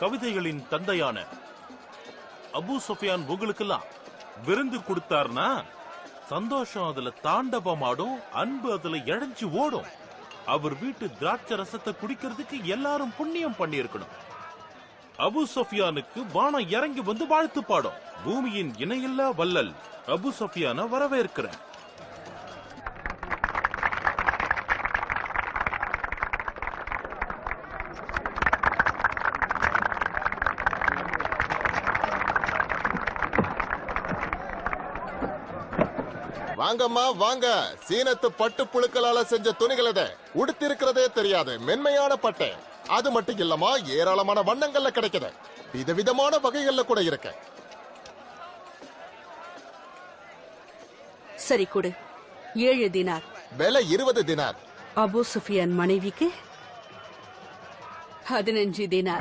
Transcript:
கவிதைகளின் தந்தையான அபு சுஃபியான் உங்களுக்கெல்லாம் விருந்து கொடுத்தார்னா சந்தோஷம் அதுல தாண்டவமாடும், அன்பு அதுல இழைஞ்சு ஓடும். அவர் வீட்டு திராட்சை ரசத்தை குடிக்கிறதுக்கு எல்லாரும் புண்ணியம் பண்ணியிருக்கணும். அபு சுஃபியானுக்கு வானம் இறங்கி வந்து வாழ்த்து பாடும். பூமியின் இணையில்லா வல்லல் அபு சுஃபியான வரவேற்கிறேன். வாங்கம்மா வாங்க. சீனத்து பட்டு புழுக்களால செஞ்ச துணிகள் இதை உடுத்திருக்கிறதே தெரியாது. மென்மையான பட்டு. அது மட்டும் இல்லமா, ஏராளமான வண்ணங்கள்ல கிடைக்குது. விதவிதமான வகைகள்ல கூட இருக்கு. சரி கொடு. 7 தினார். விலை 20 தினார். அபு சுஃபியான் மனைவிக்கு 15 தினார்.